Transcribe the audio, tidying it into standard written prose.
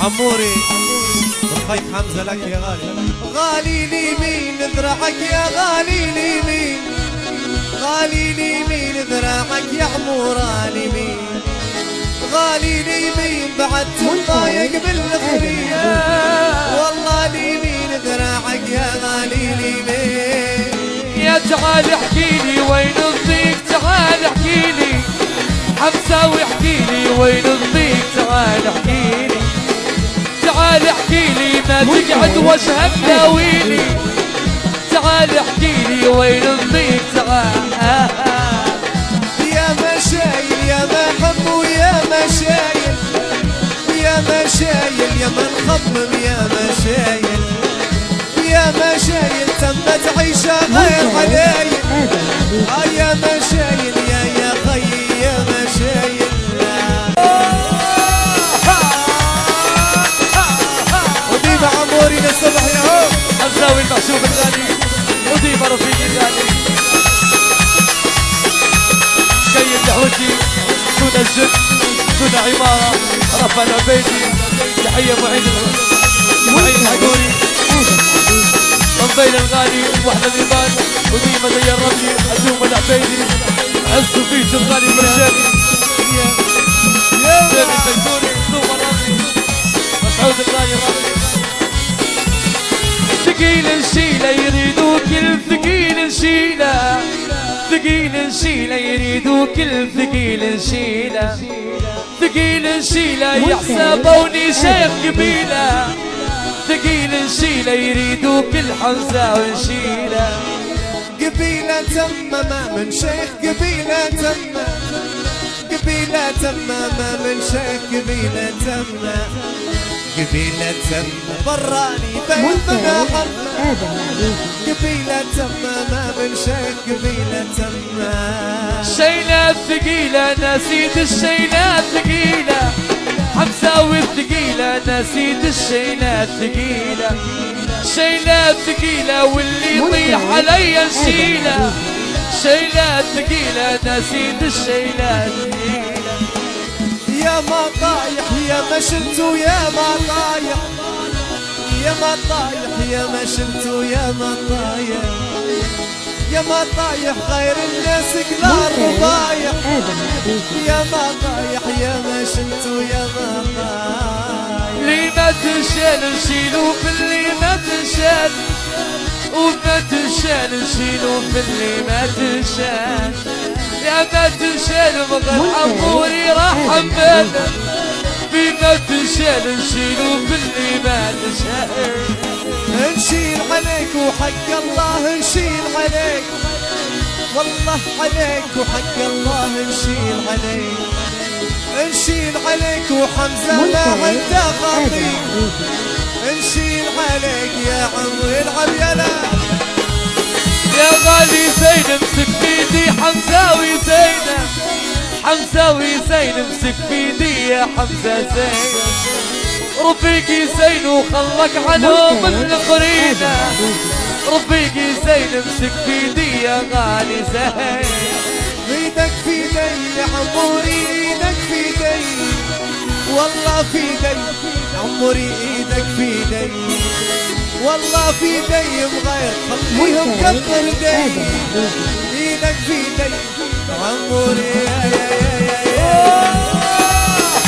عموري الخيط حمزة لك يا غالي. غالي لي مين ذراعك يا غالي لي مين، غالي لي مين ذراعك يا عموراني مين، غالي لي مين بعد تضايق بالخرية، والله لي مين ذراعك يا غالي لي مين. يا تعال احكيلي وين الضيق، تعال احكيلي حمزة واحكيلي وين الضيق، تعال احكيلي تعال احكيلي ما تقعد وجهك داويلي، تعال احكيلي وين الضيق تعال. يا ما شايل يا ما حب ويا ما شايل، يا ما شايل يا ما نخمم يا ما شايل، يا ما شايل تمت عيشة غير علايل، يا ما شايل يا خي يا ما شايل. وديما عموري للصبح يا هو الزاوي المحسوب الغالي، وديما رفيقي الغالي كيد دعوتي سونا الجد سونا عمارة رفع العبيدي. تحية معين الحقوري من بين الغالي وحدة الإيمان، وديما زي الرملي أدوم العبيدي عزوا فيت الغالي مرشاني سامي الزيتوني دوم الرملي مسعود الغالي الرملي. ثقيل نشيله يريدوا كل ثقيل نشيله، ثقيل نشيله يريدوا كل ثقيل نشيله، ثقيل نشيله يحسبوني شيخ قبيله، ثقيل نشيله يريدوا كل حمزة ونشيله. قبيلة تمما من شيخ قبيلة تمما، قبيلة تمما من شيخ قبيلة تمما، قبيلة تمما براني بين بنا حرما، قبيلة تمما من شيخ قبيلة تمما. شيلة الثقيلة نسيت الشيلة الثقيلة، حمزة والثقيلة نسيت الشيلة الثقيلة، شيلة الثقيلة واللي يطيح علي نشيله، شيلة الثقيلة نسيت الشيلة الثقيلة. يا ما طايح يا ما شلتو يا ما طايح، يا ما طايح يا ما شلتو يا ما طايح، يا ما طايح غير الناس قلار ربايح، يا ما طايح يا ما شلتو يا ما طايح. اللي ما تنشال نشيلو في اللي ما تنشال، وما تنشال نشيلو في اللي ما تنشال، يا ما تنشال بغير عموري راح حمانا، في ما تنشال نشيلو في اللي ما تنشال. نشيل عليك وحق الله نشيل عليك، والله عليك وحق الله نشيل عليك، نشيل عليك وحمزة ما عنده خطيب، نشيل عليك يا عمري العب يلا. يا غالي زين امسك بيدي حمزة وزينة، حمزة وزين امسك بيدي يا حمزة زين، رفيقي زين وخلك عنهم الاخرين، رفيقي زين امسك بيدي يا غالي زين. ايدك في يدي يا عموري ايدك في يدي، والله في يدي عموري ايدك في يدي، والله في يدي مغير خليهم كثر يدي، ايدك في يدي عموري يا